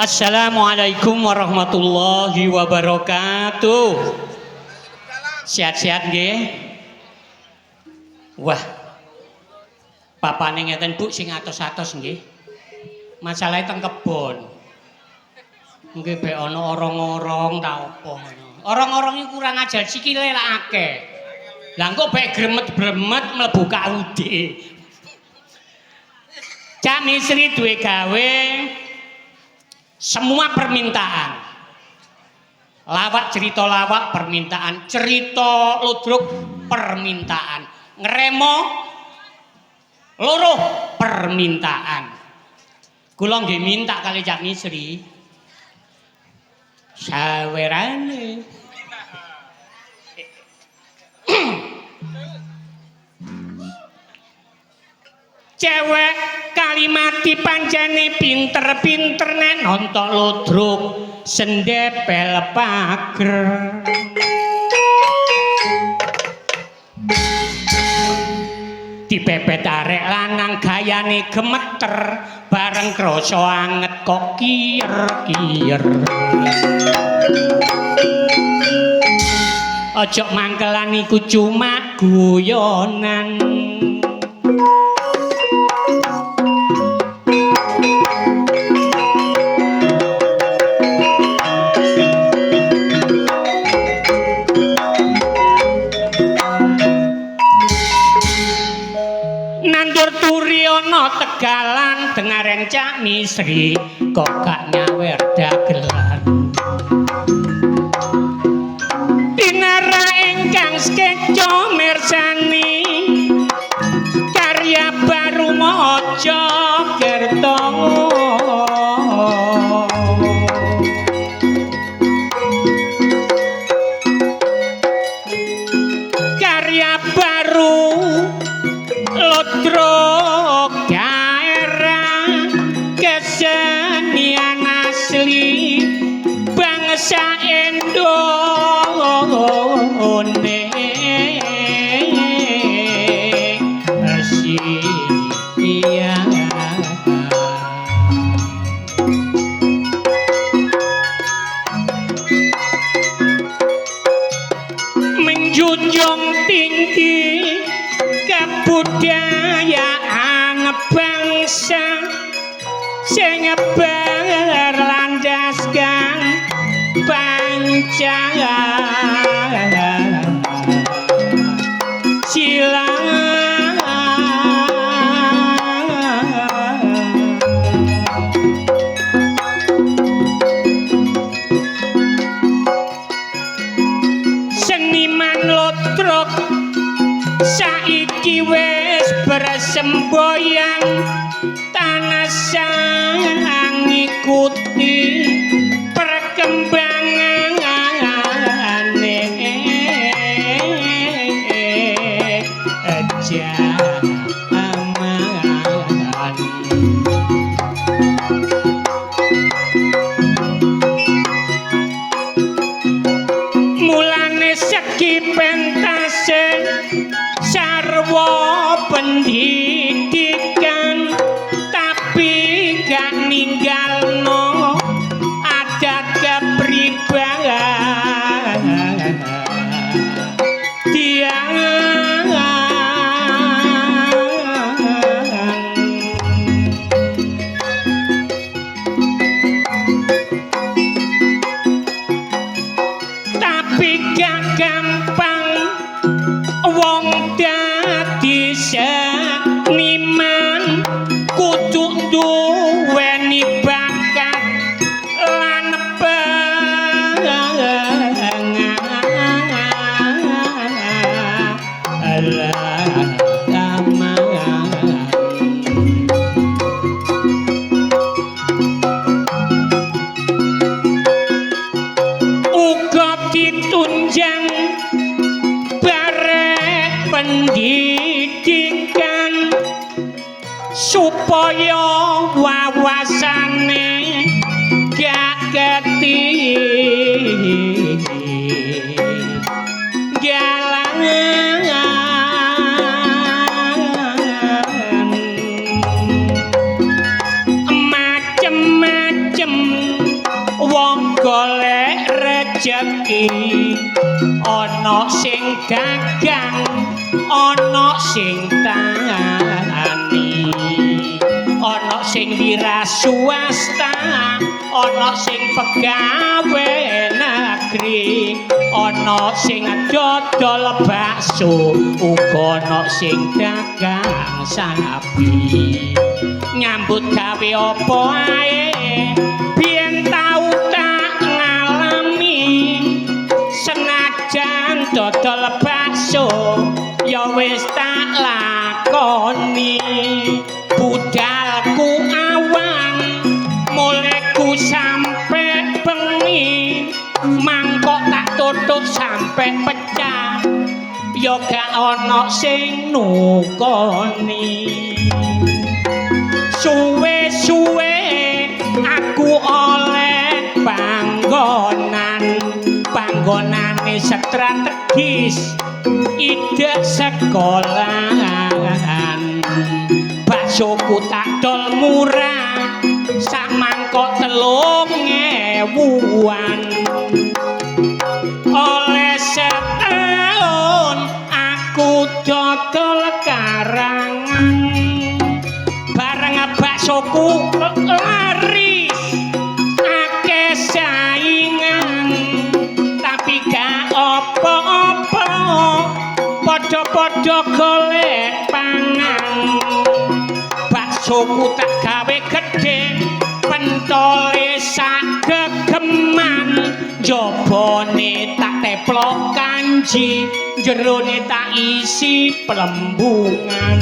Assalamualaikum warahmatullahi wabarakatuh. Sehat-sehat nggih? Wah. Bapane ngeten Bu sing atos-atos nggih. Masalahe teng kebon. Nggih be ana orong-orong ta apa ngono. Orong-orong iki kurang ajar sikile lak akeh. Lah engko be gremet-gremet mlebu kaude. Cak Misri duwe gawe semua permintaan. Lawak cerita lawak permintaan, cerita ludruk permintaan, ngremo loro permintaan. Kula nggih minta kali Cak Misri sawerane cewek kalimati pancene pinter-pinter nek nontok ludruk sendepel pager dipepet arek lanang gayane gemeter bareng krasa anget kok kier-kier ojo mangkelan iku cuma guyonan Tegalan dengaren Cak Misri kok gak nyawer dagelan dinara ingkang skeco mirsani karya baru mojo kerto karya baru lodro bangsa Indonesia menjunjung tinggi kebudayaan bangsa sing berlandaskan Pancasila seniman ludruk saiki wis bersemboyang tanah sang ngikuti perkembangan zaman mulane segi pentase sarwa pendidikan tapi gak ninggalno supaya wawasane gak geti macem-macem wong golek rejeki ana sing dagang ana sing tani ana sing wira swasta ana sing pegawe negeri ana sing dodol bakso uga ana sing dagang sapi nyambut gawe apa ae biyen tau tak ngalami senajan dodol bakso ya wis tak lakoni budalku awan mulaiku sampe bengi mangkok tak tutup sampe pecah ya gak ana sing nukoni suwe-suwe aku oleh panggonane strategis ide sekolahan baksoku tak dol murah sak mangkok 3.000-an oleh setahun aku dodol karangan bareng baksoku laris akeh saingan tapi gak apa-apa padha-padha golek pangan baksoku tak gawe gedhe pentole sak gegeman jabane tak teplok kanji jerone tak isi pelembungan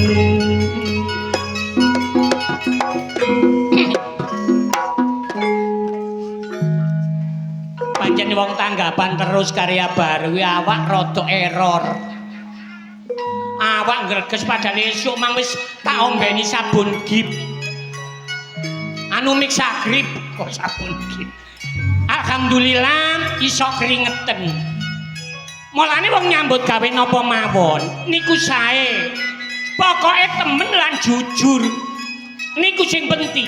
pancen wong tanggapan terus karya baru awak rada error awak ngreges padahal esuk mang wis tak ombeni sabun gip anu mixagrip kok sabun gip alhamdulillah iso kringeten mulane wong nyambut gawe napa mawon niku sae pokoke temen lan jujur niku sing penting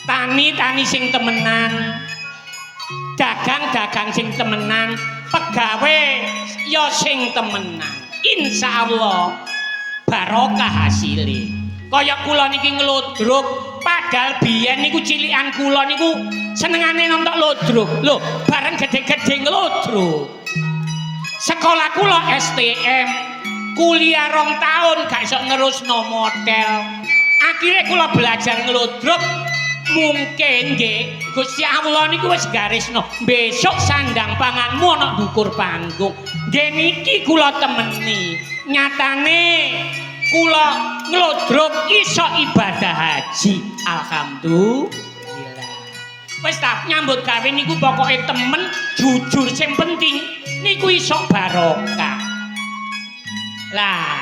tani sing temenan dagang sing temenan pegawe ya sing temenan insyaallah barokah hasile kaya kula niki nglodruk padahal biyen niku cilikan kula niku senengane nonton lodruk lho bareng gede-gede nglodruk sekolah kula STM kuliah 2 tahun gak iso nerusno model akhirnya kula belajar ngelodrop mungkin nggih Gusti Allah niku wis garisno besok sandang panganmu ana ndukur panggung nggih niki kula temeni nyatane kula ngelodrop iso ibadah haji alhamdulillah wis tak nyambut gawe niku pokoke temen jujur sing penting niku iso barokah lah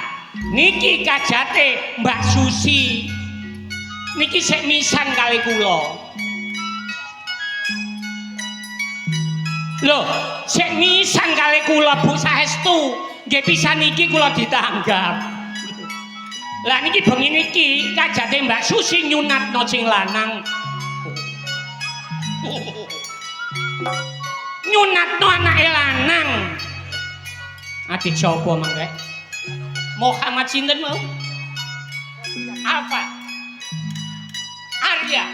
niki kajate Mbak Susi niki sik misan kali kula lho sik misan kali kula Bu saestu nggih pisan niki kula ditanggap lah niki bengi niki kajate Mbak Susi nyunatno sing lanang nyunatno anake lanang adik sapa mangke Muhammad sinten mau? Alfa Arya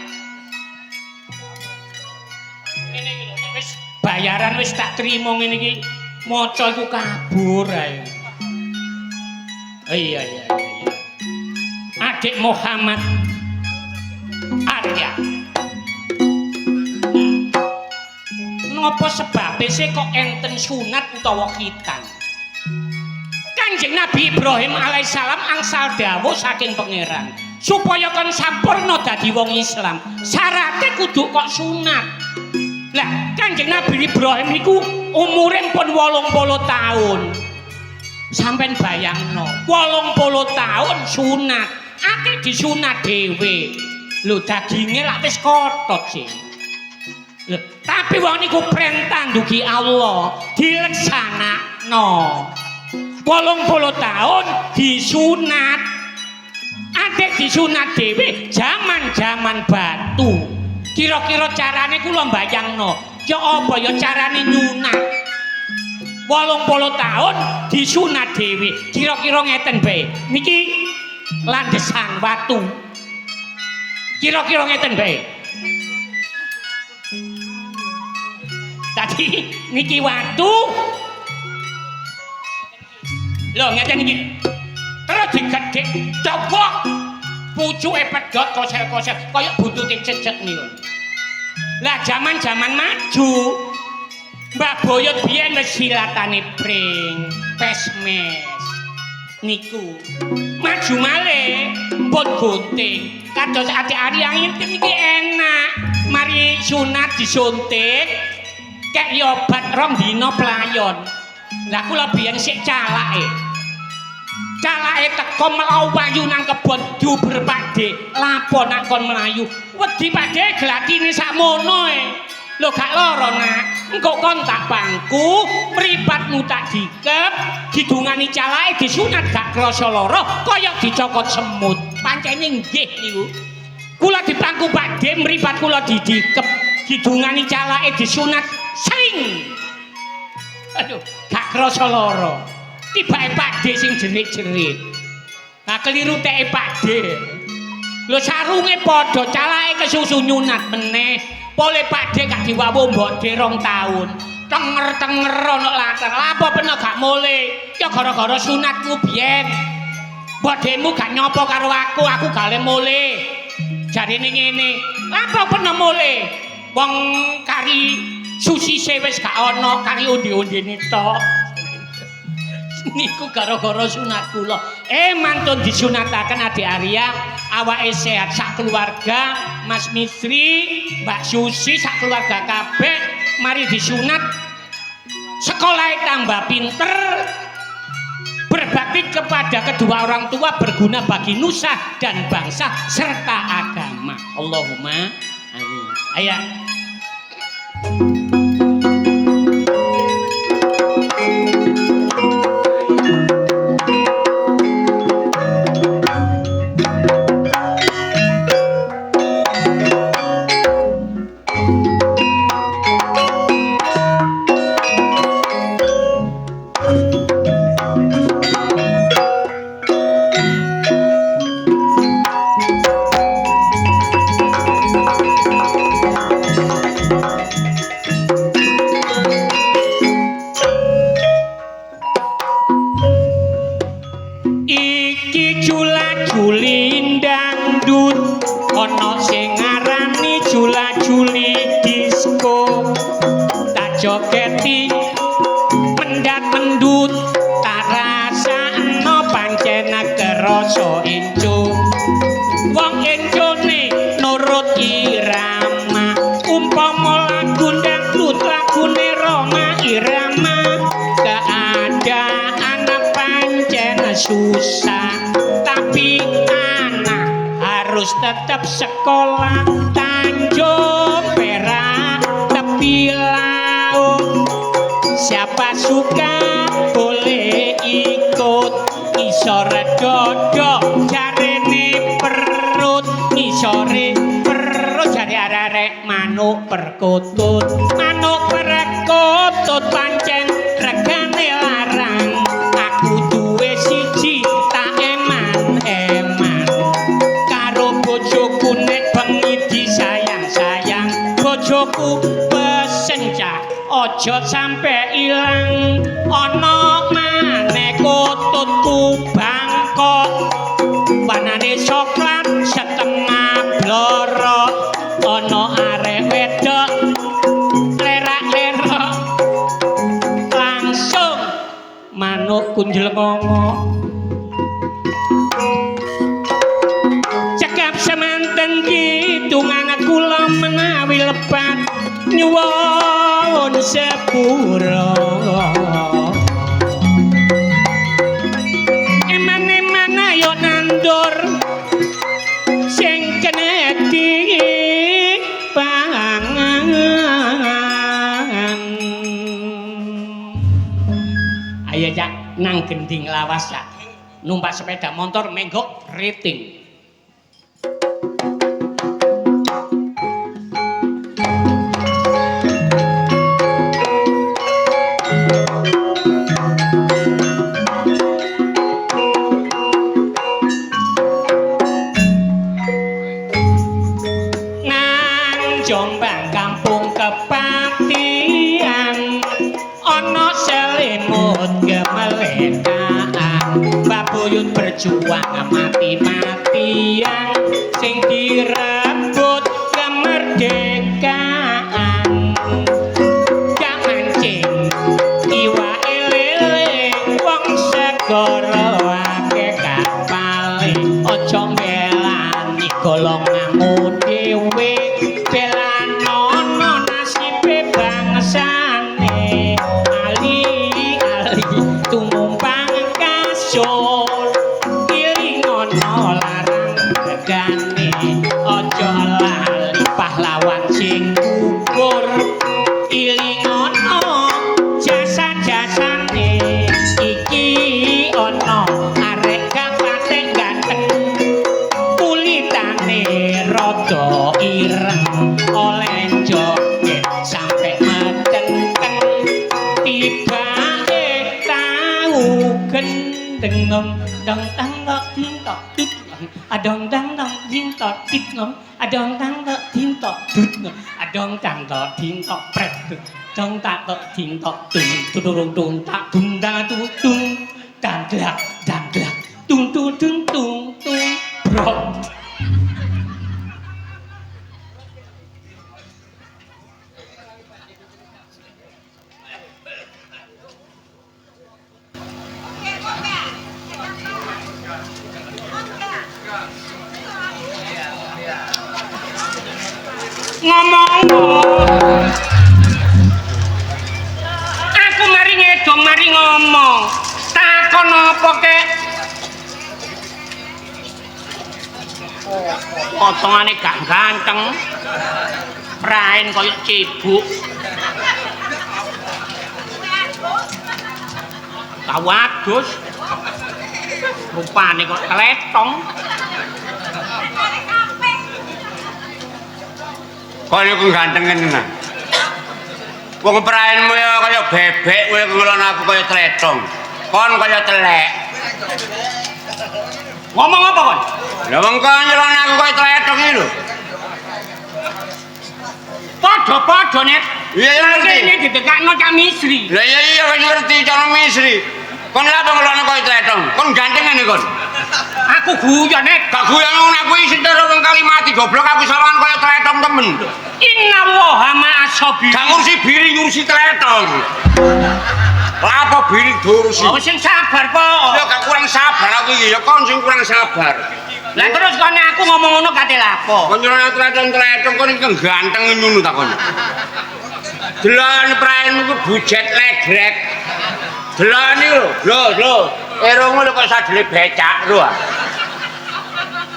ngene iki lho wis bayaran wis tak trimo ngene iki maca iku kabur ae iya adik Muhammad Arya napa sebabe sih kok enten sunat utawa khitan Kanjeng Nabi Ibrahim alaihissalam angsal dawuh saking pangeran supaya kon sampurna dadi wong Islam syaratnya kudu kok sunat lah Kanjeng Nabi Ibrahim niku umure pun 80 tahun sampean bayangno 80 tahun sunat ate disunat dhewe. Lho daginge lak wis kotot sih. Lho, tapi wong niku perintah ndugi Allah dileksanakno. 80 tahun disunat. Ate disunat dhewe jaman-jaman batu. Kira-kira carane kula mbayangno, ya apa ya carane nyunat. 80 tahun disunat dhewe. Kira-kira ngeten bae. Niki landesan watu. Kira-kira ngeten bae. Tadi niki watu. Lho ngeten iki. Terus digedhek dawa. Pucuke pedhot kosel-kosel kaya buntute cecek niku. Lah jaman-jaman maju Mbak Boyot biyen wis silatane pring, pesmes. Niku maju malih pun gunting. Kados ati ari angin iki enak. Mari sunat disuntik kek obat 2 dina playon. Lah kula biyen sik calake. Calake teko mlayu nang kebon diuber Pakde, lapor nak kon mlayu. Wedi Pakde glatine sakmono e. Lho gak lara nak. Engko kon tak bangku, mripatmu tak dikep, didungani calake disunat gak krasa lara, kaya dicokot semut. Pancene nggih niku. Kula dipangku Pakde, mripat kula didikep, didungani calake disunat sring. Aduh, gak krasa lara. Tibake Pakde sing jerit-jerit. Nah keliru teke Pakde. Lho sarunge padha calake kesusu nyunat meneh. Pole Pakde gak diwawu mbokde 2 taun. Tenger-tenger ana latar. Apa peno gak mule? Ya gara-gara sunatmu biyen. Mbokdemu gak nyopo karo aku gak le mule. Jarine ngene. Apa peno mule? Wong kari susise wis gak ana, kari undi-undine tok. Niku gara-gara sunat kula. Mantun disunataken Adik Arya, awake sehat sak keluarga, Mas Misri, Mbak Susi sak keluarga kabeh mari disunat. Sekolahe tambah pinter, berbakti kepada kedua orang tua, berguna bagi nusa dan bangsa serta agama. Allahumma amin. Ayo. Jogeti mendat mendut tak rasakno pancen kerasa encu wong encune nurut irama umpama lagu dangdut lagune Roma Irama keadaan pancen susah tapi anak harus tetap sekolah Tanjung Perak tepi siapa suka boleh ikut isore dodo jarene perut isore perut jare arek manuk perkutut pancen regane larang aku duwe siji tak eman karo bojoku nek bengi disayang-sayang bojoku pesencah ojo sampe ilang ana maneh kututku bangkok warnane coklat setengah bloro ana arek wedok lerak-lerok langsung manuk kunjel ngomong cekap semanten kitungan kula menawi lepat nyuwun sepura eman-eman ayo nandur nang gending lawas ya. Numpak sepeda motor menggok rating. Jombang kampung kepatian ana selimut kemelekaan babuyut berjuang mati-matian sing direbut kemerdekaan gak mancing iwake lele wong segara akeh kapale aja mbelani golonganmu dhewe pahlawan sing gugur ilingono jasa-jasane iki ana arek kapatek ganteng kulitane rada ireng oleh joget sampe metenteng tibake tau gendeng dong tang ding tok adong dang dong ding tok tit nom adong tang tok ding tok dut nom adong tang tok ding tok pret dong tak tok ding tok tung tudurung tung tak tung dang tung tung danglak tung tung tung tung tung brok ngomong aku mari ngedong mari ngomong takon apa kek potongane gak ganteng praen koyo cibuk kawadus rupane kok teletong kon iku ganteng tenan. Wong praenmu ya kaya bebek, kowe ngulon aku kaya tletong. Kon kaya telek. ngomong apa kon? Lah wong kon nyelon aku kaya tletong iki lho. Padha-padha net. Iya ya ngerti. Ini didekakno Cak Misri. Lah iya wis ngerti cara Misri. Kon lha apa ngulon kaya tletong? Kon ganteng ngene kon. Aku guyon net. Gak guyon ngono aku isi karo wong kali mati goblok aku sawangan kaya tletong temen. Innallaha ma'as-sabirin. Gak ngurusi biri ngurusi tletong. Lah apa biri ngurusi? Oh sing sabar po. Ya gak kurang sabar aku iki ya kon sing kurang sabar. Lah terus kene aku ngomong ngono kate lapo? Kon nyelon tletong kon iki ganteng ngono ta kon. Delan praenmu ku bujet legrek. Delan iki lho. Erongmu lho kok sadele becak lho.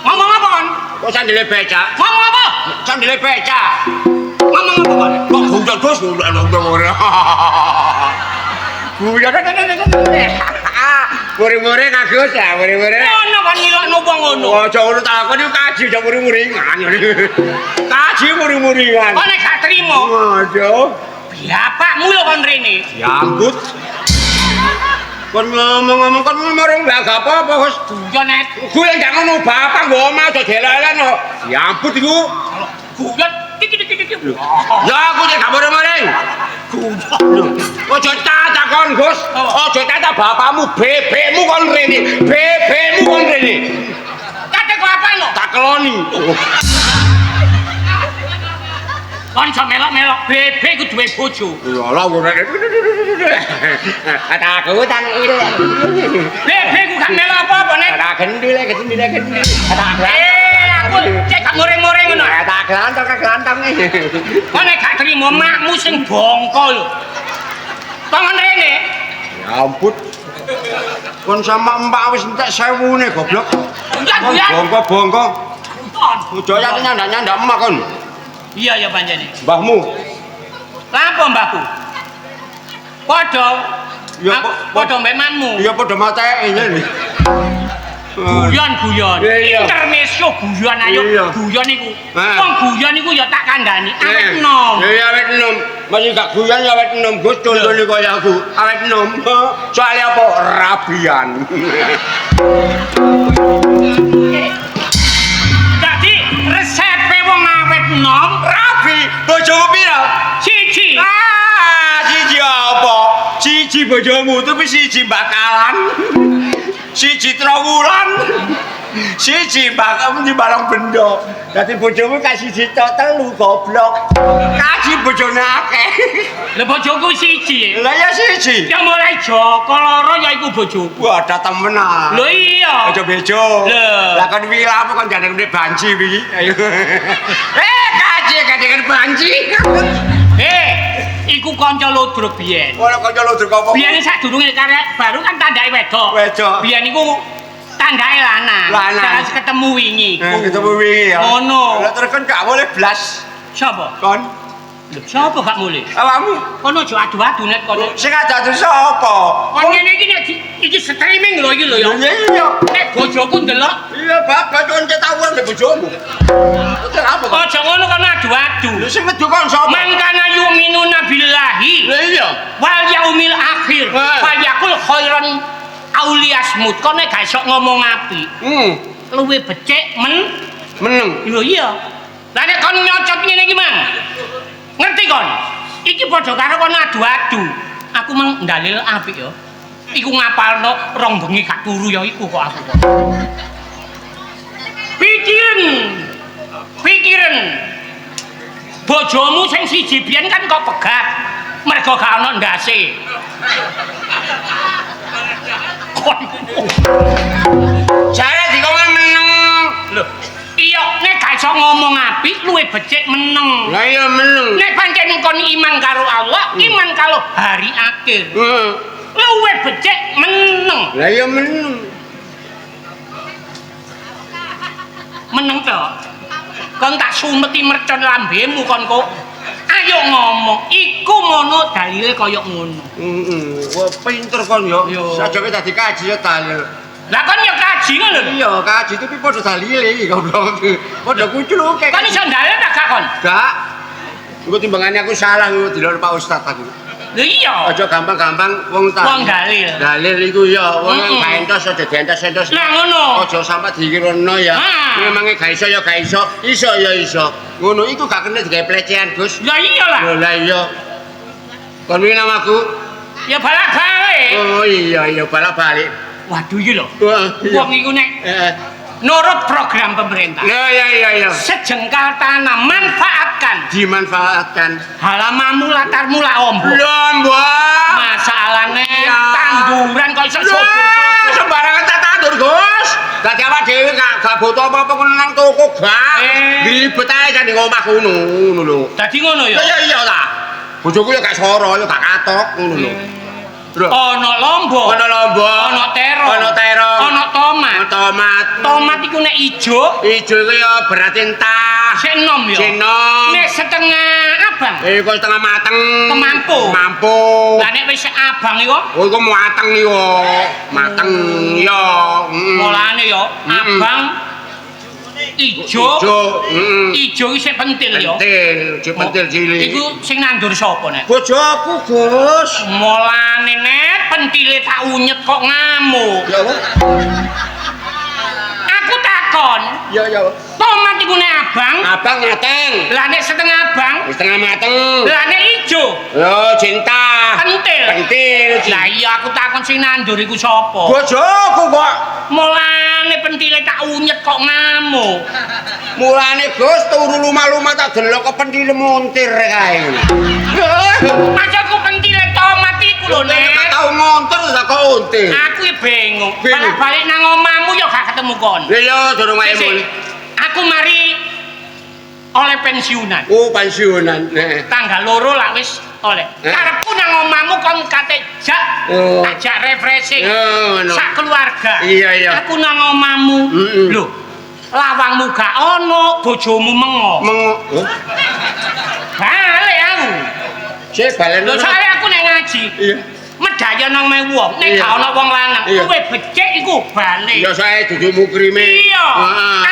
Ngomong apa kon? Kok sandile becak? Ngomong apa? Sandile becak. Ngomong apa kon? Kok guyon terus ora. Guyon. Muri-muri kagus ya, muri-muri. Ono kan ngilokno wong ngono. Aja ngono tak kon kaji aja muri-muringan. Kaji muri-muringan. Kon nek gak trimo. Aja. Bapakmu lho kon rene. Diambut. Kon ngomong-ngomong kon marang mbak apa Gus? Guyon net. Gue gak ngono bapak nggo omah aja delelen kok. Diambut iku. Guyon tik. Ya aku nek gak marang. Guyon. Aja takon Gus. Aja tak bapakmu bebekmu kon rene. Bebekmu kon rene. Kate kok apa lho? Tak keloni. Kon iso melok-melok bebek ku duwe bojo. Ya Allah ora. Aku tang ile. Bebek ku gak melok apa-apa nek. Ora gendile. Aku cek gak moreng-moreng ngono. Tak glantong iki. Kon nek gak trimo makmu sing bongko lho. Tangan rene. Ya ampun. Kon sama mbak wis entek 1000-ne goblok. Bongko. Ujaya nyanda-nyanda emak kon. Iya ya panjene. Mbahmu. Lapo mbahku? Padha Ya padha mbek mammu. ya padha mateke ngene. Guyon. Iya. Intermezzo guyon ayo. Iya. Guyon iku. Ah. Wong guyon iku ya tak kandhani. Awet nom. Ya awet enom. Masih gak guyon ya awet enom. Gus contone kaya aku. Awet enom. Soale apa? Rabian. Dadi resepe wong awet nom Rabi. Bojomu piro? siji. Siji apa? Siji bojomu tapi siji bakalan. Siji trawulan. Siji bakal nyimbalong benda. Dadi bojomu kasih siji tok telu goblok. Kasih bojone akeh. Lah bojoku siji. Lah ya siji. Yang mulai Joko loro ya iku bojoku. Wah, ada temenan. Lho iya. Aja bejo. Lho. Lah kon wila apa kon jane ndek banci iki. Ayo. Kaje kadeken banci. Iku kanca lodrok biyen. Ora kanca lodrok apa? Biyen sadurunge karek baru kan tandake wedok. Wedok. Biyen iku tandake lanang. Lanang. Terus ketemu wingi. Ketemu wingi ya. Ngono. Lah terus kan gak boleh blas. Sapa? Kon. Lho, sapa gak mulih? Awakmu. Kono aja adu-adu nek kono. Sing adu sapa? Kon ngene iki nek iki streaming lho iki lho ya. Iya. Nek bojoku ndelok, Iya, bapak kon ketahuan mbek bojomu. Terus apa kok? aja ngono kono adu-adu. Lho sing medu kon sapa? Man kana yu'minuna billahi Lah iya. wal yaumil akhir fayaqul khairan auliyasmut. Kono gak iso ngomong apik. Luwe becik Meneng. lho iya. Lah nek kon nyocot ngene iki, Mang. Ngerti kon? Iki padha karo kon adu-adu. Aku mang dalil apik ya. Iku ngapalno rong bengi gak turu ya iku kok aku. Pikiran. Bojomu sing siji biyen kan kok pegat. Mergo gak ana ndase. Kon. Jare dikon meneng. Lho, iya nek gak iso ngomong apik luwe becik meneng. Lah iya meneng. Nek pancen kon iman karo Allah, iman karo hari akhir. Luwe becik meneng. Lah iya meneng. Meneng to. Kon tak sumeti mercon lambemu kon kok. Ayo ngomong, iku ngono dalile kaya ngono. Wah pinter kon yo. Yo. Sajake dadi kaji ya dalil. Lah kon ya kaji ngono lho. Iya, kaji tapi padha dalile iki goblok. Padha kucluke. Kon iso dalil tak gak kon? Gak. Engko timbangane aku salah engko dilor Pak Ustaz aku. Lho iya. Aja gampang-gampang wong dalil. Dalil iku ya wong gak entos aja dientos-entos. Lah ngono. Aja sampe dikirano ya. Memangnya gak iso ya gak iso. Iso ya iso. Ngono iku gak kena digawe pelecehan, Gus. Lah iyalah. Lah iya. Kon iki namaku? Ya balak-balik. Oh iya balak-balik. Waduh iki lho. Wah, Wong iku nek nurut program pemerintah. Iya. Sejengkal tanah manfaatkan. Dimanfaatkan. Halamamu latarmu lak ombo. Mbak. Masalahnya Ya. tanduran kok iso Ya, sembarangan tak tandur, Gus. Dadi awak dhewe gak butuh apa-apa kono nang toko gak. Ribet ae jan ning omah ngono lho. Dadi ngono ya. Iya ta. Bojoku ya gak soro, ya gak katok ngono lho. Lho. Ana lombok. Ana terong. Ana terong. Ana tomat. Tomat. Tomat iku nek ijo, Ijo iku ya berarti entah. sik enom ya. Sinom. Nek setengah abang. Iku setengah mateng. Kemampu. Mampu. Lah nek wis abang iku, Oh iku mateng niku. Mateng ya. mulane ya abang ijo. Ijo iki sik pentil ya. Pentil cilik. Iku sing nandur sapa nek? Bojoku, Gus. Mulane net pentile tak unyet kok ngamuk. Ya apa? Aku takon, Ya. tomat iku nek abang, Abang mateng. lah nek setengah abang, Setengah mateng. lah nek ijo, Yo cinta. pentil. Pentil. Lah iya aku takon sing nandur iku sapa? Bojoku kok. Mulane pentile tak unyet kok ngamuk. Mulane Gus turu lumah-lumah tak delok kok pentile montir kae. Maksudku pentile tomat iku lho Gak nek. tau montir kok untir. Aku ya bingung. Bingung. Balik nang omahmu ya gak ketemu kon. Lha yo durung wae Sik, mulih. aku mari oleh pensiunan. Oh pensiunan. Tanggal loro lah wis oleh. Karepku nang omahmu kon kate jak ajak refreshing. Ngono. Sak keluarga. Iya. Aku nang omahmu. Lho. Lawangmu gak ono, bojomu mengo. Balik aku. Sik balen. Lho soalnya aku nek ngaji. Iya. Medal gaya nang me wong, nek gak ana wong lanang, kowe becik iku bali. Ya sae dudu mukrime. Iya.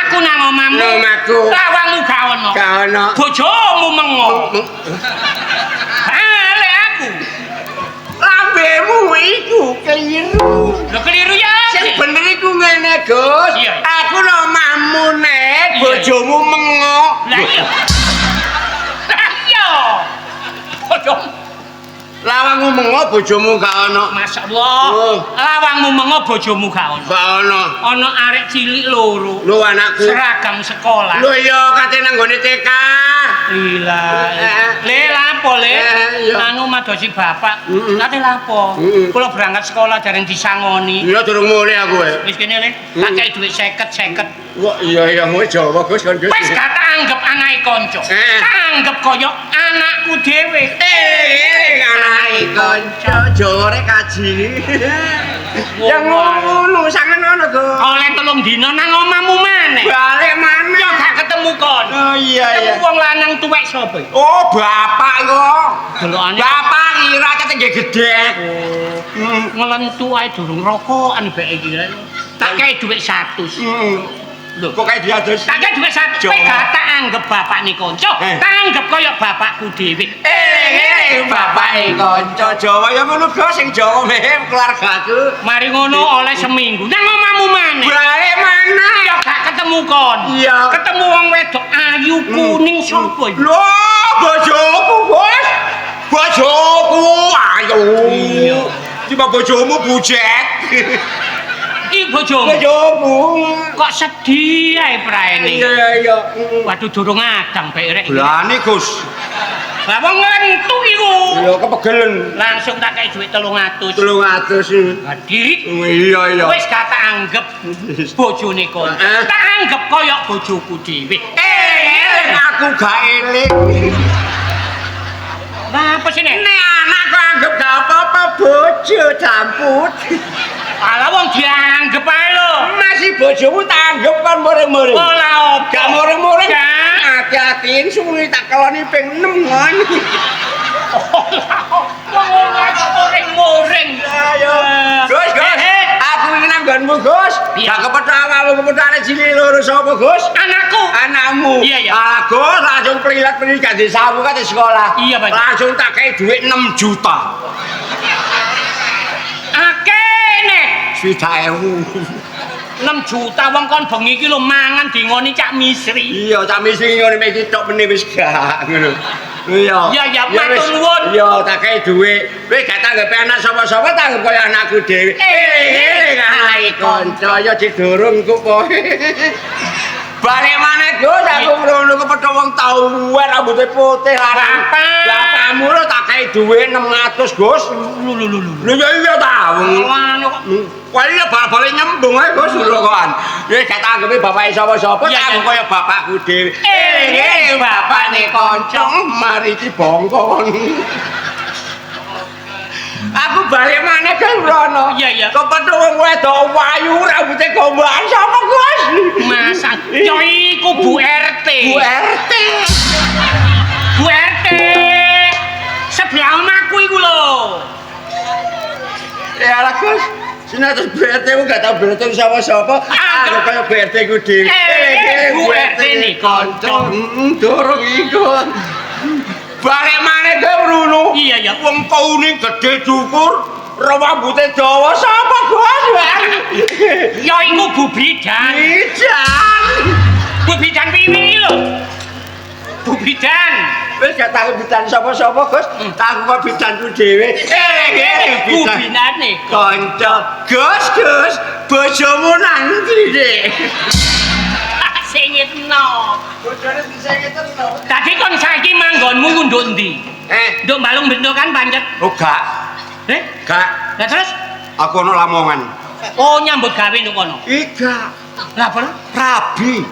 Aku nang omahmu. Nang omahku. Lawangmu gak ono. Gak ono. Bojomu mengo. Bali aku. Lambemu iku keliru. Lho keliru ya. Sing bener iku ngene, Gus. Aku nang omahmu nek bojomu mengo. Lah iya. Lah iya. Bojomu Lawangmu mengo bojomu gak ono. Masyaallah. Lawangmu mengo bojomu gak ono. Gak ono. Ono arek cilik loro. Lho anakku. Seragam sekolah. Lho iya kate nang gone TK. Lila. Le lapo le? Anu madosi bapak. Kate lapo? Kula berangkat sekolah dereng disangoni. Iya durung mulai aku ya. Wis kene le, tak kei dhuwit 50. Wah iya kowe Jawa Gus kan Gus. Wis gak tak anggap anake kanca. Tak anggap kaya anakku dhewe. Anake kanca jore kaji. Ya ngono sangen ngono Gus. Oleh 3 dina nang omahmu maneh. Balik maneh. Yo gak ketemu kon. Oh iya iya. Wong lanang tuwek sapa? Oh bapak kok. Delokane bapak kira kate nggih gedhe. Ngelentu ae durung rokokan beke iki. Tak kei dhuwit 100. Lho kok kae diadus? Tak kei dhuwit 100. Kowe gak tak anggap bapakne kanca. Tak anggap kaya bapakku dhewe. Bapake kanca Jawa ya ngono Gus sing Jawa meh keluargaku. Mari ngono oleh seminggu. Nang omahmu maneh. Balik mana? Ya gak ketemu kon. Iya. Ketemu wong wedok ayu kuning sapa iki? Lho, bojoku, Gus. Bojoku. Ayo. Iya. Cuma bojomu bujet. Iki bojomu. Bojomu. Kok sedih ae praene. Iya, iya. Waduh durung adang bae rek. Berani, Gus. Lah wong ngentu iku. Iya, kepegelen. Langsung tak kei dhuwit 300. 300. Hadirik. Iya, iya. Wis gak tak anggap bojone kon. Tak anggap kaya bojoku dhewe. Aku gak eling. Lah apa sih nek? Nek anakku anggap gak apa-apa bojo campur. Ala wong dianggep ae lho. Masih bojomu tak anggap kan muring-muring. Ora apa. Gak muring-muring. Gak. Hati-hatiin sungguh tak keloni ping 6 kan. Muring-muring. Ayo. Gus, Gus. Aku ingin nanggonmu, Gus. Gak kepethuk awakmu kepethukane cilik loro sapa, Gus? Anakku. Anakmu. Iya, iya. Gus langsung prilat-prilat gak disawu kan di sekolah. Iya, Pak. Langsung tak kei duit 6 juta. Akeh nek. 7.000. 6 juta wong kon bengi iki lho mangan dingoni Cak Misri. Iya, Cak Misri ngene iki tok meneh wis gak ngono. Iya. Iya, iya, matur nuwun. Iya, tak kei dhuwit. Kowe gak tanggepe anak sapa-sapa, tanggep kaya anakku dhewe. Anake kanca ya didurung kok po. Balik maneh Gus, aku ngono kepethuk wong tauwen rambute putih larang. Bapakmu lho tak kei dhuwit 600, Gus. Lho ya iya ta. Wah iya bal-bale nyembung ae Gus rokokan. Ya gak tanggepe bapake sapa-sapa, tanggep kaya bapakku dhewe. Bapakne kanca mari iki bongkon. Aku balik maneh ke rono. Iya, iya. Kepethuk wong wedok wayu rambute gombalan sapa, Gus? Masa yo iku Bu RT. Bu RT. Bu RT. Sebelah omahku iku lho. Ya lah Gus. Sinetron BRT ku gak tau BRT sapa-sapa. Aku kaya BRT ku dhewe. Bu RT ni kanca. Dorong iku. Balik maneh ke mrunu. Iya ya. Wong kuning gedhe cukur, rambute dawa sapa, Gus? Ya iku Bu Bidan. Bidan. Bu Bidan piwi lho. Bu Bidan. Wis gak tau bidan sapa-sapa, Gus. Tak kok bidanku dhewe. Bu Bidane Kanca. Gus, bojomu nang ndi, Dik? singitno. Bojone disengitno. Dadi kon saiki manggonmu nduk ndi? Nduk Balung Bendo kan pancet. Oh, gak. Gak. Lah terus Aku ono Lamongan. oh nyambut gawe nduk kono. Iga. Lah apa? Rabi.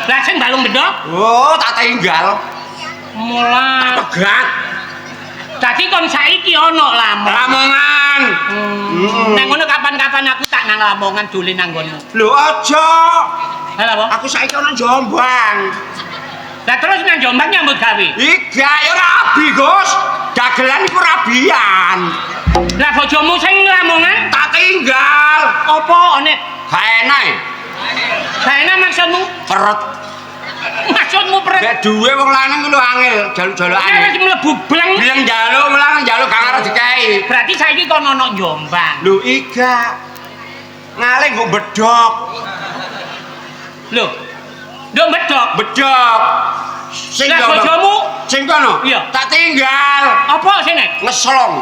Lah sing Balung Bendo? Oh, tak tinggal. Mulah. Pegat. Dadi kon saiki ono Lamongan. Nang ngono kapan-kapan aku tak nang Lamongan dolen nang nggonmu. Lho aja. Lah apa? Aku saiki ono Jombang. Lah terus nang Jombang nyambut gawe. Iga ya rabi, Gus. Dagelan iku rabian. Lah bojomu sing Lamongan tak tinggal. apa Net? Gak enak. Gak enak maksudmu? Perut. Maksudmu pret? Gak duwe wong lanang ku lho angel jaluk-jalukan. Nek wis mlebu bleng. Bilang jaluk melang jaluk gak ngarep dikai. Berarti saiki kono ono Jombang. Lho iga. Ngalih nggo bedok. Lho. Nduk bedok. Bedok. Sing Lah kono. bojomu Sing kono? Iya. Tak tinggal. apa sih Nek? Ngeslong.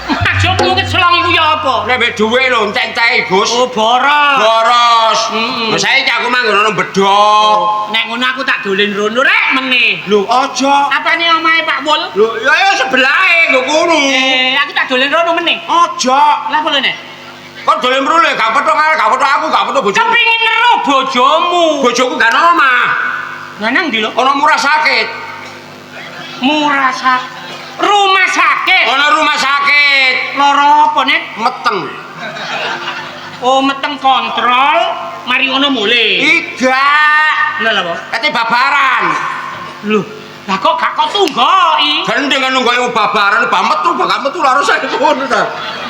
Maksudmu ki selong iku ya apa? Nek mbek duwe lho entek-enteki Gus. Oh boros. Boros. Mm-mm. Lah saiki aku manggon ono bedok. Nek ngono aku tak dolen rono rek meneh. Lho aja. Apane omahe Pak Wul? Lho ya sebelahe nggo kono. Aku tak dolen rono meneh. Aja. Lah apa lho Nek? Kok dolen mrule gak petok gak petok aku gak petok bojoku. Kepingin ero bojomu. Bojoku gak ono omah. Lah nang ndi lho? Ono murah sakit. Murah rumah sakit. Ono rumah sakit. Loro apa Nek? Meteng. Oh meteng kontrol, mari ngono mulih. Iga. Lha lha apa? Kate babaran. Lho, lah kok tunggoki? Gendeng kan nunggu babaran bah metu bakal metu lho harus ngono ta.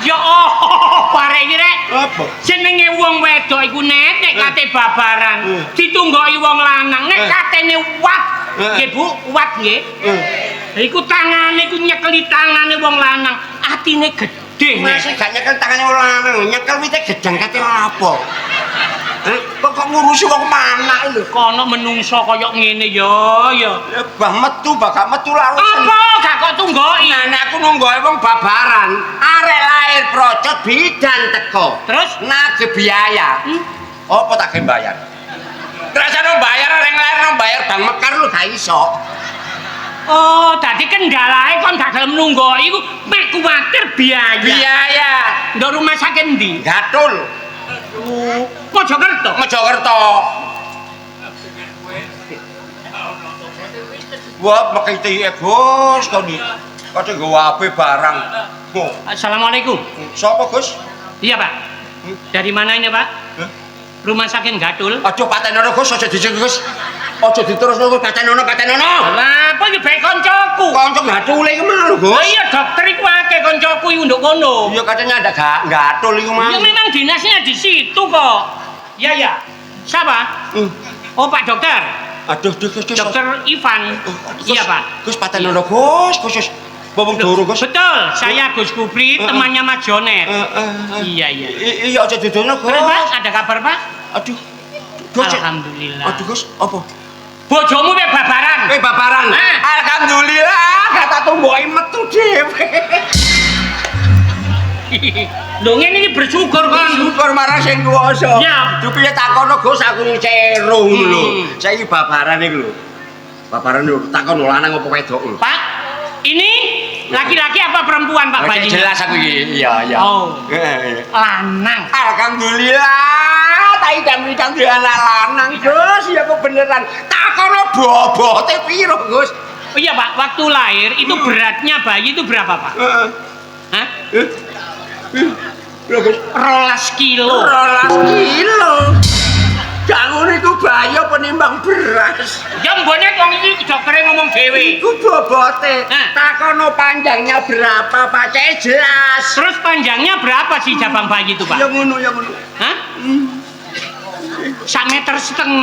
Ya oh, barek iki rek. Apa? Jenenge wong wedok iku nek kate babaran, ditunggoki wong lanang nek katene wat. Nggih Bu, wat nggih. Iku tangane iku nyekeli tangane wong lanang, atine gedhe. Masih gak nyekel tangane wong lanang, nyekel wite gedang kate apa? Kok ngurusi wong mana lho? Kono menungso kaya ngene ya. Bah metu bakal metu lho. Apa gak kok tunggoki? Nah, nek aku nunggoki wong babaran, arek lahir procot bidan teko. Terus nagih biaya. Apa tak ge bayar? Terus ana bayar arek lahir nang bayar Bang Mekar lu gak iso. oh, dadi kendalae kon gak gelem nunggoki iku mek kuwatir biaya. Biaya. Ndok rumah sakit ndi? Gatul. Mojokerto. Mojokerto. Wah, makite Gus kok kok nggawa HP barang. Oh. Assalamualaikum. Sapa Gus? Iya Pak. Dari mana ini Pak? Rumah sakit Gatul. Aduh patenono Gus, aja dicek Gus. Aja diterusno Gus patenono. Lah, apa iki bae koncoku? Kanca Gatul iki mah lho Gus. Oh iya dokter iku akeh koncoku iku nduk kono. Iya katanya ada Gatul iku mah. Ya memang dinasnya di situ kok. Ya. Siapa? Oh Pak dokter. Aduh Gus. Dokter Ivan. Iya Pak. Gus patenono Gus. Bobong doro Gus. Betul, saya Gus Kupri, temannya Mas Jonet. Iya. Iya aja didono Gus. Terus Pak, ada kabar Pak? Aduh. Gus. Alhamdulillah. Aduh Gus, apa? Bojomu wis babaran. Babaran. Alhamdulillah, kata tumbuhi metu dhewe. Lho ngene iki bersyukur kon. Syukur marang sing kuwasa. Ya. Dupiye takono Gus aku ncerung lho. Saiki babaran iki lho. Babaran lho takon lanang apa wedok lho. Pak, ini laki-laki apa perempuan Pak bayinya? Jelas aku iki. Iya. Oh. Lanang. Alhamdulillah, tak idam-idam di anak lanang Gus, ya kok beneran. Takono bobote piro Gus? Oh iya Pak, waktu lahir itu beratnya bayi itu berapa Pak? Hah? 12 kilo. 12 kilo. Jangan itu bayi penimbang beras. Ya mbone wong iki doktere ngomong dhewe. Iku bobote. Takono panjangnya berapa Pak? Cek jelas. Terus panjangnya berapa sih jabang bayi itu Pak? Ya ngono. Hah? 1,5 meter. 1,5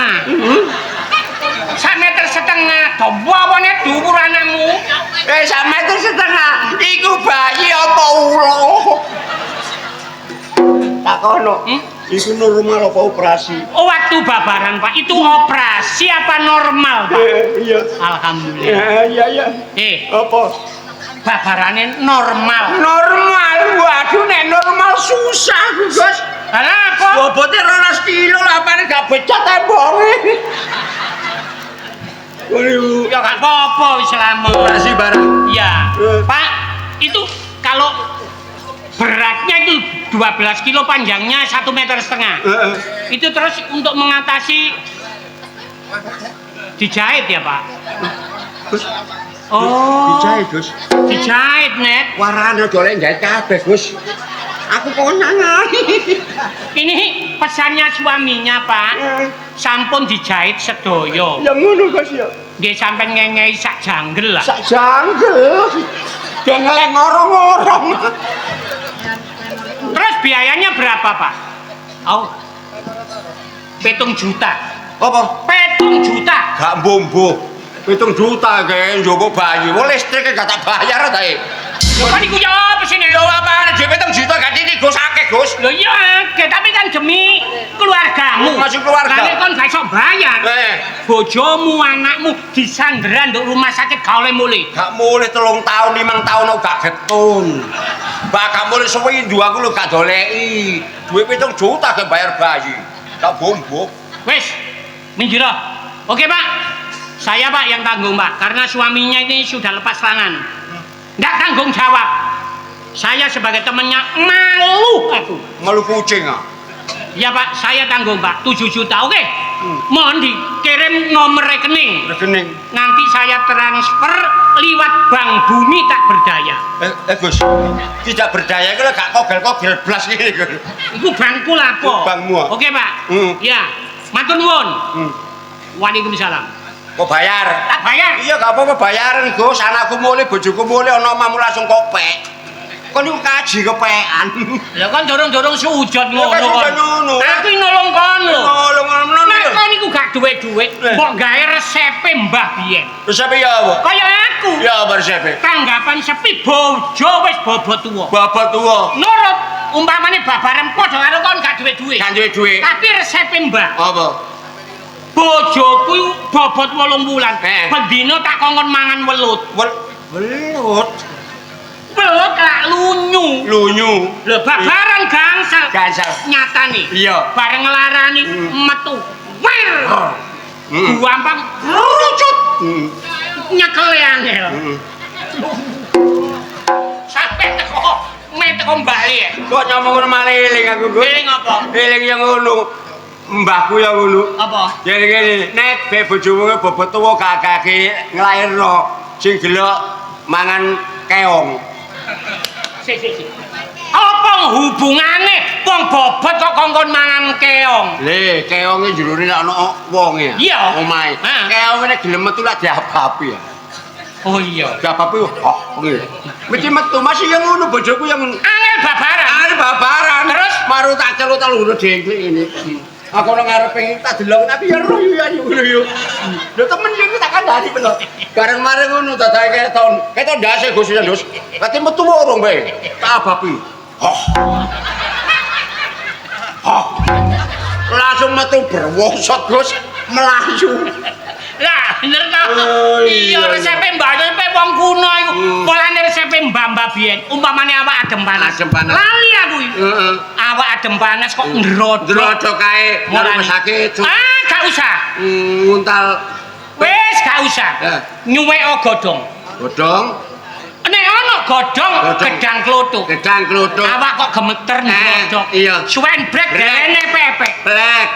meter. Dawa wone dhuwur anakmu. 1,5 meter. Iku bayi apa ulo? Takono. Iku normal apa operasi? Oh waktu babaran Pak, itu operasi apa normal Pak? Iya. Alhamdulillah. Iya. Apa? Babarane normal. Normal. Waduh nek normal susah Gus. Lah apa? Bobote 12 kilo lah apane gak becot tembonge. Waduh, Ya gak apa-apa wis lama. operasi barang. Iya. Pak, itu kalau beratnya itu 12 kilo, panjangnya 1,5 meter. Itu terus untuk mengatasi dijahit ya Pak? Gus. Oh. Dijahit Gus. Dijahit Net. Warane dolek jahit kabeh Gus. Aku konangan. Ini pesannya suaminya Pak. Sampun dijahit sedoyo. Ya ngono Gus ya. Nggih sampean ngengehi sak janggel lah. Sak janggel. dengeleng ngorong-ngorong. Terus biayanya berapa, Pak? Oh. 7 juta. Apa? 7 juta. Gak mbombo. 7 juta kayak njogo bayi. Wong listrik gak tak bayar ta e. Lho kan iku ya apa sih nek? Yo apaan dhewe 7 juta gak titik Gus akeh Gus. Lho iya akeh tapi kan demi keluargamu. Masuk keluarga. Lah nek kon gak iso bayar. Bojomu, anakmu disandera nduk rumah sakit gak oleh mulih. Gak mulih 3 tahun 5 tahun aku gak getun. Gak mulih suwi ndu aku lho gak doleki. Duit 7 juta gak bayar bayi. Tak bombok. Wis, minggir. Oke, Pak. Saya, Pak, yang tanggung, Pak. Karena suaminya ini sudah lepas tangan. Nggak tanggung jawab. Saya sebagai temannya malu aku. Malu kucing ah. Ya, Pak, saya tanggung, Pak. 7 juta, oke? Mohon dikirim nomor rekening. Rekening. Nanti saya transfer liwat Bank Bumi Tak Berdaya. Gus. Tidak berdaya itu gak kogel-kogel blas iki Gus. Iku bankku lapo. Bankmu. Oke, Pak. Ya, matur nuwun. Waalaikumsalam. Kok bayar? Tak bayar. Iya gak apa-apa bayaran Gus. Anakku mulai, bojoku mulai ana omamu langsung kopek. Kon niku kaji kepekan. Lah kan dorong-dorong sujud ngono kan. Ngono. Aku nolong kon lho. Nolong. Nek kon niku gak duwe-duit, mbok gawe resepe Mbah biyen. Resepe ya apa? Kaya aku. Ya apa resepe? Tanggapan sepi bojo wis bobot tuwa. Bapak tua. Nurut umpamane babaran padha karo kon gak duwe-duit. Kan duwe-duit. Tapi resepe Mbah. Apa? Bojoku bobot 8 bulan. Bendina tak kongkon mangan welut. Welut. Welut lak lunyu. Lunyu. Lho babaran gangsal. Nyatane. Iya. Bareng nglarani metu. Wir. Gampang rucut. Nyekele angel. Sampai teko bali ya. Kok nyomong malah eling aku Gus. Eling apa? Eling yang ngono. Mbahku yang ngono. Apa? Gini, nek be bojomu bobot tuwa kakake nglairno sing gelok mangan keong. Si. Apa hubungane wong bobot kok kongkon mangan keong? Le, keonge jerone nek ana wonge. Iya. Omahe. Keonge nek gelem metu lak diapapi ya. Oh iya. Diapapi nggih. Mesti metu masih yang ngono bojoku yang angel babaran. Angel babaran. Terus maru tak celuk ngono dengklik ini. Aku nang ngarepe tak delok tapi ya royo ya ngono yo. Lho temen iki tak kandhani bener. Bareng mare ngono dadake keton. Keton ndase Gus ya, Gus. Berarti metu urung bae. Tak abapi. Langsung metu berwosot Gus, melayu. Lah, bener ta? Iya, resepe Mbah resepe wong kuno iku. Polane resepe Mbah biyen. Umpamane awak adem panas. Lali aku iki. Heeh. Awak adem panas kok ndrodok. Ndrodok kae nang rumah sakit. Gak usah. Nguntal. Wis gak usah. Nyuwek godhong. Godhong. Nek ana godhong gedang klothok. Gedang klothok. Awak kok gemeter ndrodok. Iya. Suwen brek delene pepek. Blek.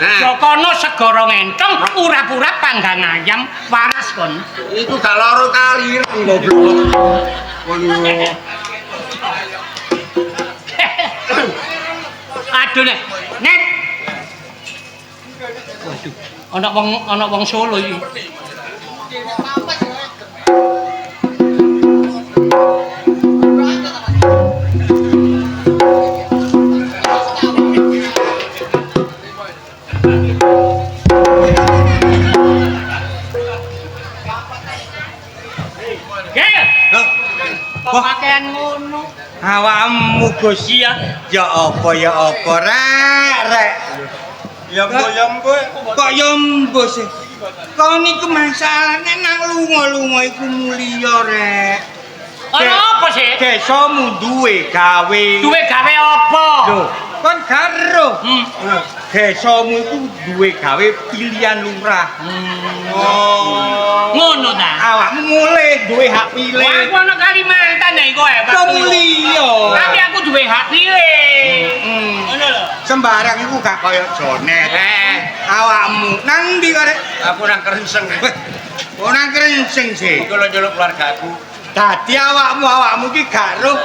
Jokono segara ngentong, urap-urap panggang ayam, waras kon. Iku gak loro kali goblok. Ngono. Aduh nek. Waduh, ana wong Solo iki. Pakaian ngono. Awakmu Gus ya apa rek. Ya mbok. Kok ya mbok sih. Kau niku masalahnya nang lunga-lunga iku mulia rek. Ana apa sih? Desamu duwe gawe. Duwe gawe apa? Lho, kon karo. Desamu iku duwe gawe pilihan lurah. Ngono ta? Awakmu mulai duwe hak pilih. Wah, aku ana Kalimantan ya iku hebat. Kok mulia. Tapi aku duwe hak pilih. Ngono lho. Sembarang iku gak kaya jonet. Awakmu nang ndi karek? Aku nang Krenseng. Kok nang Krenseng sih? Iku lho nyeluk keluargaku. Dadi awakmu ki gak roh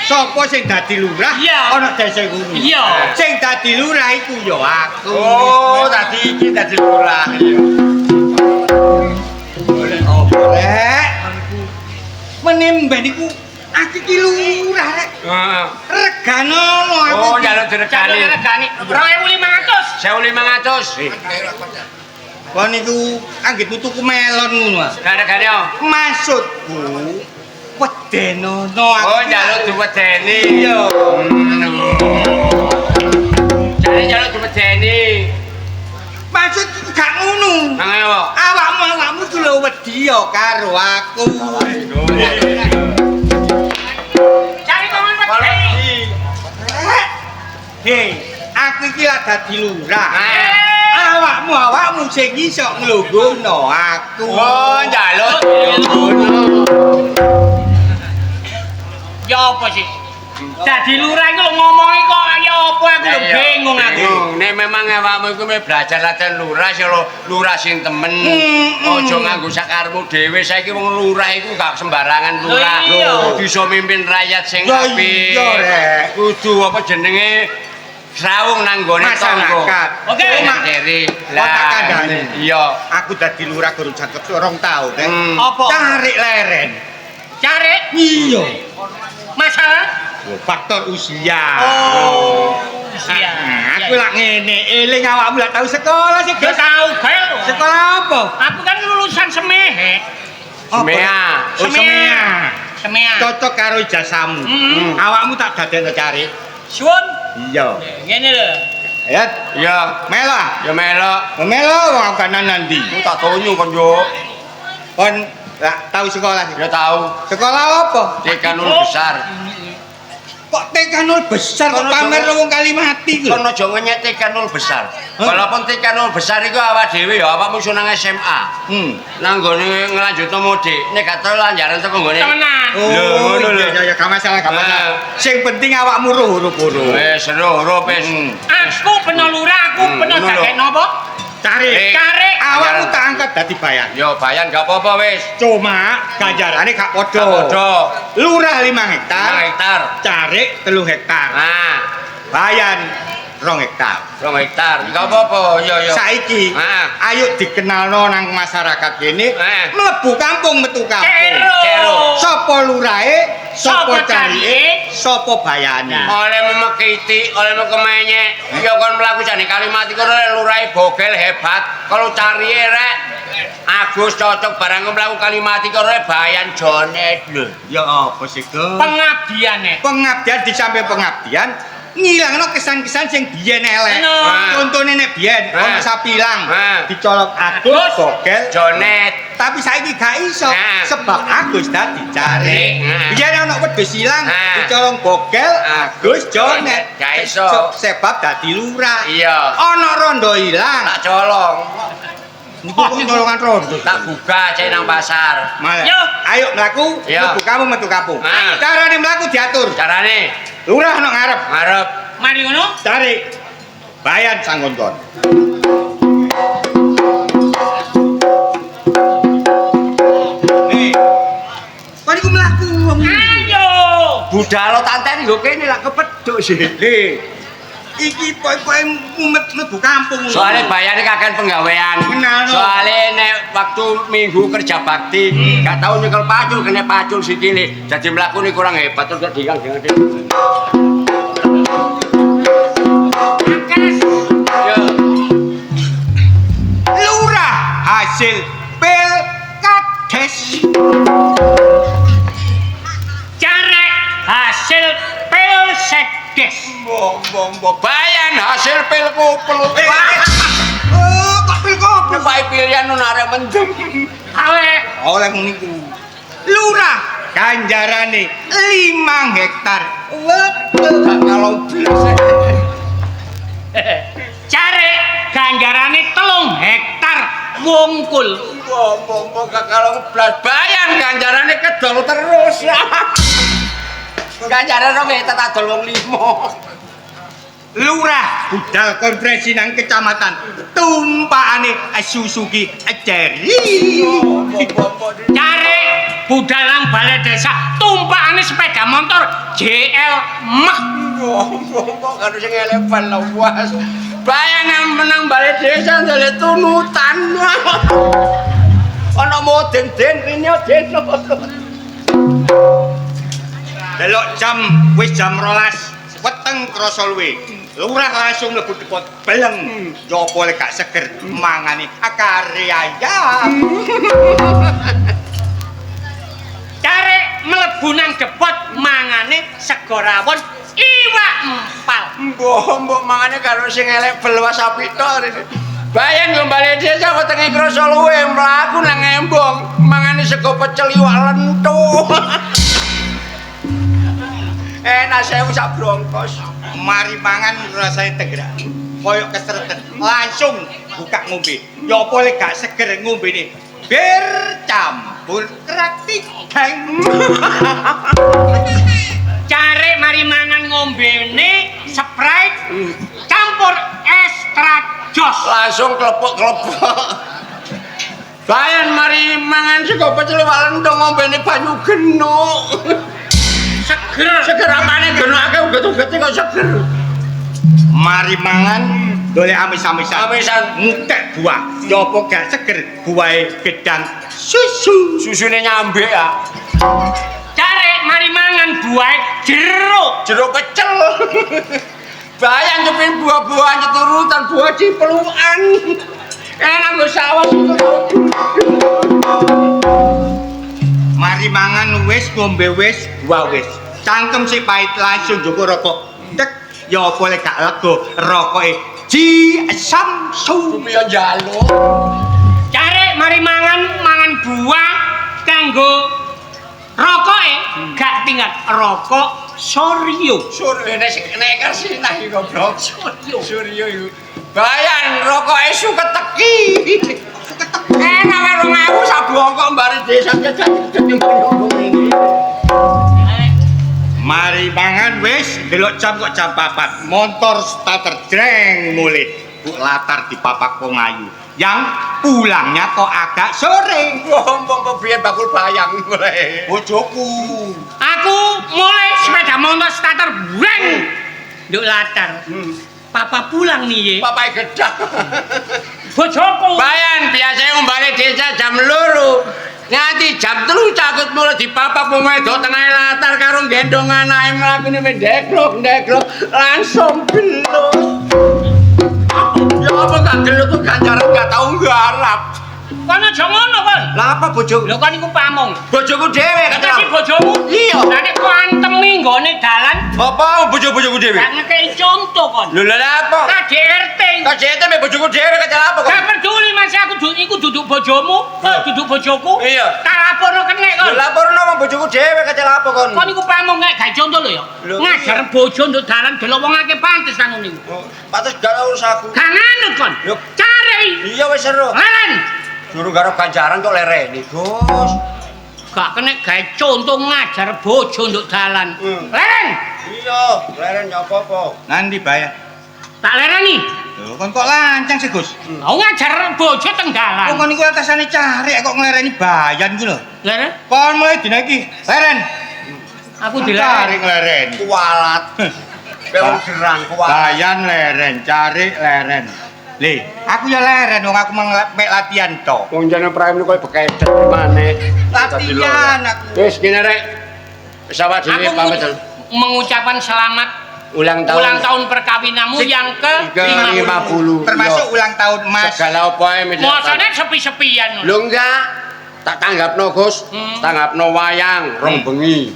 sapa sing dadi lurah ana desa kuwi. Iya. Sing dadi lurah iku ya aku. Oh, tadi iki dadi lurah. Rek, wetene mben iku aku iki lurah rek. Heeh. Reganono aku. Oh, iki. njaluk diregani. 2.500. 1.500. Kon niku anggit tuku melon ngono. Regane yo. Maksudku wedenono aku. Oh, njaluk diwedeni. Iya. Jare njaluk diwedeni. Maksud gak ngono. Nang yo. Awakmu ku lho wedi yo karo aku. Cari kongon wedi. Hei, aku iki lak dadi lurah. Ah. Awakmu sing iso nglungguhno aku. Oh, njaluk. Ya apa sih? Dadi lurah iku ngomongi kok ya apa aku lho bingung aku. Nek memang awakmu iku belajar latihan lurah sing lurah sing temen. Aja nganggo sakarepmu dhewe. Saiki wong lurah iku gak sembarangan lurah. Iya. Bisa mimpin rakyat sing Lah apik. iya, Rek. Kudu apa jenenge srawung nang gone tangga. Masyarakat. Oke, Mak Ceri. tak kandhani. Iya. Aku dadi lurah guru cakep 2 tahun, Rek. Apa? Tarik leren. Cari Iya. masalah. Faktor usia. Oh, usia. Aku lak ngene, eling awakmu lak tau sekolah sih, Gak Gus. tahu gawe. Sekolah apa? Aku kan lulusan Semehe. Semea. Oh, semea. Semea. Cocok karo ijazahmu. Awakmu tak dadekno cari. Suwun. Iya. Ngene lho. Ya, Iya. melo. Ya melok. Melo wong kanan nanti. Ku tak tonyu kon yo. Kon lak tau sekolah sih. Ya tahu. Sekolah apa? Tekanul besar. Kok tekanul besar kok pamer wong Kalimati ku. Kon aja ngenyek tekanul besar. Walaupun tekanul besar iku awak dhewe ya awakmu iso nang SMA. Nang gone nglanjutno mudik. Nek gak tau lanjaran teko gone. Temenan. Oh, ngono lho. Ya gak masalah, gak masalah. Sing penting awakmu roh huruf-huruf. Wis huruf wis. Aku peno lurah, aku peno ngono lho. dadekno apa? Cari. Cari. Awakmu tak angkat dadi bayan. Yo bayan gak apa-apa wis. Cuma ganjarane gak Gak padha. padha. Lurah 5 5 hektar, hektar. carik 3 hektar. Nah, Bayan 2 hektar. 2 hektar. Gak apa-apa. Yo. Saiki ayo dikenalno nang masyarakat kene, mlebu kampung metu kampung. Cero. Sapa lurahe, sapa Sapa carike, sapa bayane. Oleh memekiti, oleh mekemenyek. Ya kon mlaku jane Kalimat iku lurahe bogel hebat. Kalau cariye rek Agus cocok barang mlaku Kalimat iku rek bayan jonet lho. Ya apa sih, Go? Pengabdiane. Pengabdian di samping pengabdian ngilangno kesan-kesan sing biyen elek. Ano? Contone nek biyen ana sapilang Nah. dicolok Agus bogel Jonet. tapi saiki gak iso Nah. sebab Agus dadi cari. Nah. Biyen ana wedhus ilang Nah. dicolong bogel Agus jonet. Gak iso. Sebab dadi lurah. Iya. Ana rondo ilang. Tak colong. Niku kok colongan rondo. Tak buka cek nang pasar. Malah. Yo. Ayo mlaku, Iya. mlebu kamu metu kampung. Nah. Carane mlaku diatur. Carane Lurah nang ngarep. ngarep. Mari ngono. Cari bayan sanggon kon. Nih. Kok niku mlaku wong iki? Ayo. Budal tanteni nggo kene lak kepedhuk sih. Nih. Iki poe-poe mumet mlebu kampung. Soale bayane kakan penggawean. Kenalno. Soale nek waktu minggu kerja bakti, gak tau nyekel pacul kena pacul sikile. Jadi mlakune kurang hebat terus diang dengan dia. Ya. Lurah hasil pilkades. Cari hasil pilsekdes. Mbok. Bayan hasil pilkupul. Oh, kok pilkop? Nepai pilihan nun arek mendem. Awe. Oleh niku. Lurah ganjarane 5 hektar. Gak kalau blas. Cari ganjarane 3 hektar wungkul. Mbok gak kalau blas. Bayan ganjarane kedol terus. Ganjaran 2 hektar tak dol wong 5. Lurah budal konferensi nang kecamatan tumpakane Suzuki Cherry. Cari budalang balai desa tumpakane sepeda motor JL Mach. Kok karo sing elevan lawas. Bayangan menang balai desa ndele tunutan. Ana modeng den rene den. delok jam wis jam 12 weteng krasa luwe. Lurah langsung mlebu depot beleng. Yo apa lek gak seger mangane kare ayam. Cari mlebu nang depot mangane sego rawon iwak empal. Mbok mangane karo sing elek belas apik tok. Bayang yo bali desa wetenge krasa luwe mlaku nang embong mangane sego pecel iwak lentuk. Enak sewu sak brongkos. Mari mangan rasane tegrak. Koyok kesereten. Langsung buka ngombe. Ya apa lek gak seger ngombene. Bir campur kratik geng. Cari mari mangan ngombene Sprite campur extra jos. Langsung klepok-klepok. Bayan mari mangan sego pecel iwak lentuk ngombene banyu genuk. Seger apane genuk akeh uget-uget kok seger. Mari mangan golek amis-amisan. Amisan Mutek buah. Ya apa gak seger buahe gedang susu. susune nyambe ya. Cari mari mangan buah jeruk Pecel. Bayang nyepin buah-buahan turutan buah cipelukan. Enak nggo sawas itu. Mari mangan wis ngombe wis buah wis. Cangkem sik pahit langsung njupuk rokok. Tek ya apa lek gak lega rokoke Ji Samsu. Piye njaluk. cari mari mangan buah kanggo rokoke gak tinggal rokok Soryo. Surya nek kersi nah iki goblok. Surya iku. Bayan rokoke suket teki. Enak karo ngaku sak bongkok mbare desa jadi Mari mangan wis delok jam kok jam 4. Motor starter dreng mulih. Bu latar di papak wong ayu. Yang pulangnya kok agak sore. Wong biyen bakul bayang mulai. Bojoku. Aku mulai sepeda motor starter breng nduk latar. Papa pulang nih ye. Papai gedang. Bojoku. Bayan biasanya ngombale desa jam 2. Nganti jam 3 cakut mulai dipapak wong wedok tengah latar karo gendong anake mlakune ndeklok langsung belok. Ya apa gak geluk tuh ganjaran gak tau nggarap. Kan aja ngono kon. Lah apa bojoku? Lho kan iku pamong. Bojoku dhewe Kata kata. si bojomu? Iya. Lah nek kok antemi nggone dalan Apa bojoku dhewe? gak ngekei contoh kon. Lho lha apa? KDRT. KJT me bojoku dhewe kata apa kok? Gak peduli Mas aku iku duduk bojomu, kok duduk bojoku. Iya. Tak laporno kenek kon. Lho laporno wong bojoku dhewe kata apa kon? Kon iku pamong gak gawe contoh lho ya. Lho, Ngajar bojo nduk dalan delok wong akeh pantes nang ngene iku. Patus gak urus aku. Gak nganut kon. Lho. Cari. Iya wis seru. Leren. Suruh garap ganjaran kok lereni, Gus. Gak kena gawe contoh ngajar bojo nduk dalan. Leren. Iya, leren ya apa-apa. Nanti bayar. Tak lereni. Lho kon kok lancang sih, Gus? Mau ngajar bojo teng dalan. Wong kon iku atasane cari kok nglereni bayan ku lho. Leren. Kon mulai dina iki. Leren. Aku Cari dilereni. nglereni. Kualat. Bewong gerang kualat. Bayan leren, cari leren. Le, aku ya leren wong aku mek latihan to. Wong jane prime kok bekedet maneh. Latihan aku. Wis kene rek. Pesawat Aku dhewe pamit. mengucapkan selamat Ulang tahun perkawinanmu yang ke 50. Termasuk ulang tahun Mas. Segala apa ae Mosone sepi-sepian. Lho enggak. Tak tanggapno, Gus. Tanggapno wayang rong bengi.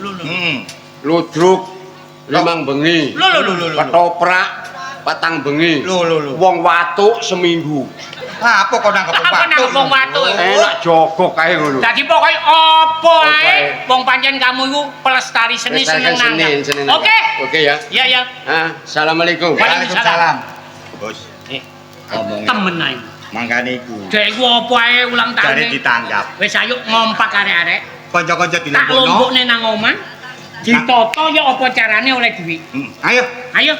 Ludruk 5 bengi. Lho. Ketoprak 4 bengi. Lho. Wong watuk seminggu. Lah apa kok nangkep Apa nang wong watuk? Enak jogok kae ngono. Dadi pokoke apa ae wong pancen kamu iku pelestari seni seneng nanggap. Senin. Oke? Oke ya. Iya ya. Assalamualaikum. Waalaikumsalam. Bos. Ngomong Temen ae. mangkane iku. Dek iku apa ae ulang Jare tahun. ditanggap. Wis ayo ngompak arek-arek. Kanca-kanca Tak dilempukno. lombokne nang omah. Ditoto ya apa carane oleh duit. Ayo. Ayo.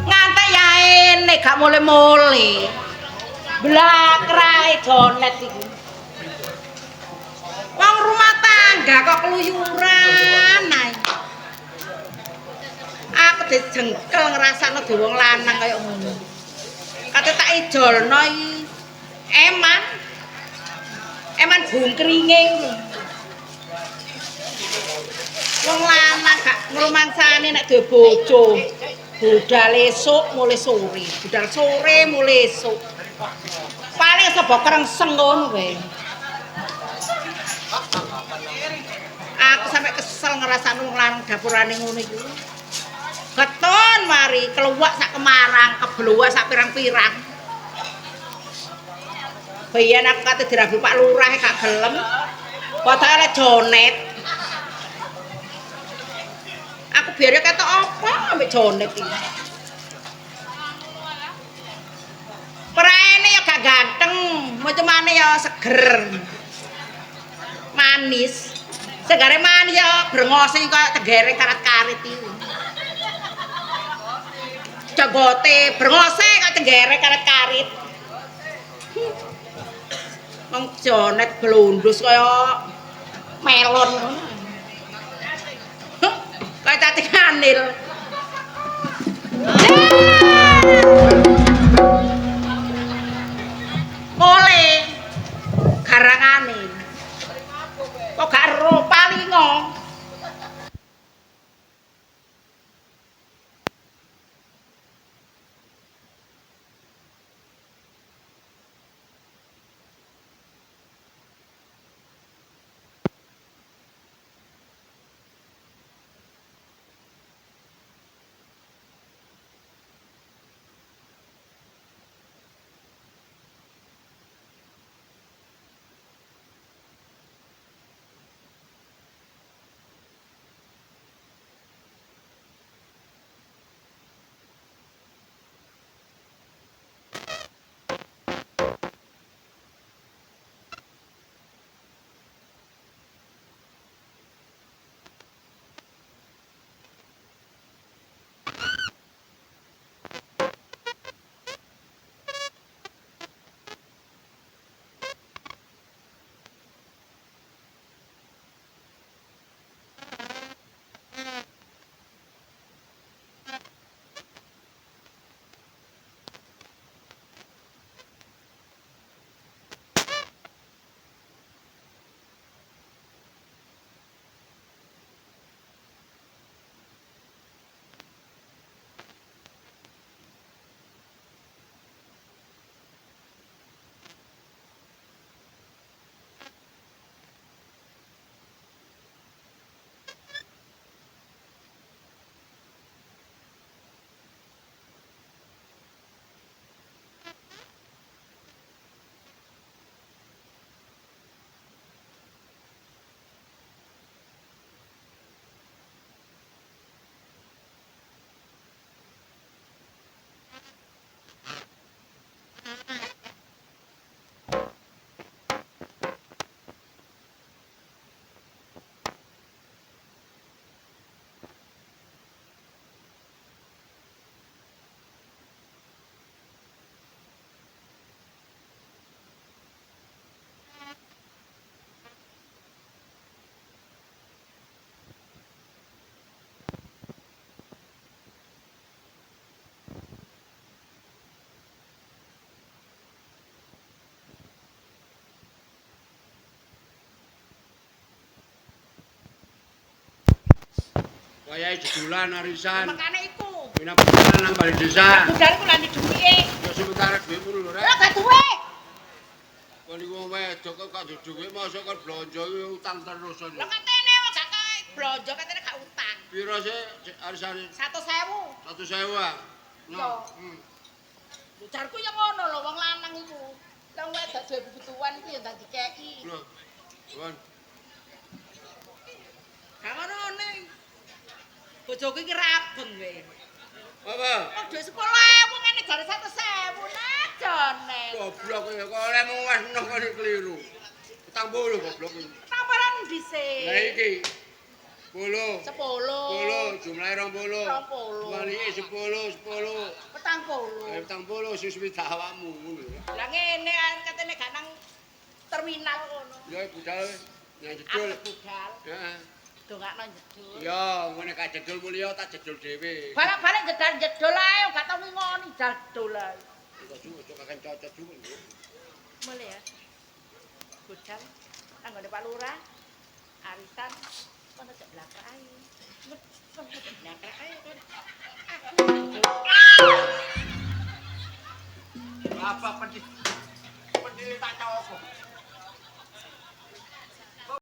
Ngantek yae nek gak mule-mule. Blakrae jonet iki. Wong rumah tangga kok keluyuran ae. Aku dijengkel ngrasakno di wong lanang kaya ngono. Kate tak ijolno iki eman. Eman bungkringe ngono. Wong lanang gak ngrumangsani nek duwe bojo. Budal esuk mulai sore, budal sore mulai esuk. Paling sebo krengseng ngono kowe. Aku sampe kesel ngrasakno wong lanang dapurane ngono iku. Keton mari keluwak sak kemarang, kebluwak sak pirang-pirang. Biyen aku kate dirabi Pak Lurah gak gelem. Padahal jonet. Aku biar ketok apa ambek jonet iki. Praene ya gak ganteng, macamane ya seger. Manis. Segare manis ya brengose kaya tegereng karat-karit iki. Jagote brengose kaya tegereng karat-karit. Wong jonet blondus kaya melon ngono. Kayak cacing kanil. Oleh garangane. Kok gak ero palingo. Wayahe jedulan arisan. Makane iku. Mina budal nang bali desa. Budal ku lan duwike. Ya sementara duitmu lho, Rek. Ora gak duwe. Kon iku wedok kok gak duwe mosok kon blonjo utang terus. Lah katene kok gak blonjo katene gak utang. Piro sih arisane? 100.000. 100.000 ah. Yo. Lho jarku ya ngono lho wong lanang iku. Wong wedok duwe kebutuhan iku ya ndak dikeki. Lho. Wan. Gak ngono ning. Bojoku iki rabeng kowe. Apa? Kok duwe 10.000 ngene jare 100.000 nah jane. Goblok ya, kok oleh mung wis neh kok keliru. Utang bolu goblok iki. Tambaran dhisik. Lah iki. 10. 10. 10, jumlahe 20. 20. Walike 10, 10. 40. Utang bolu suwi awakmu ngono. Lah ngene katene gak nang terminal ngono. Ya budal nang Aku jedul. budal. Heeh. Dongakno jedul. Ya, ngene ka jedul mulya tak jedul dhewe. Balik-balik jedul ae gak tau ngoni jedul ae. Kok cocok kan cocok juga. Mulai ya. Budal anggone Pak Lurah. Arisan kono cek blakrak ae. Kono cek blakrak ae kan. Apa pedih? Pedih tak cowok.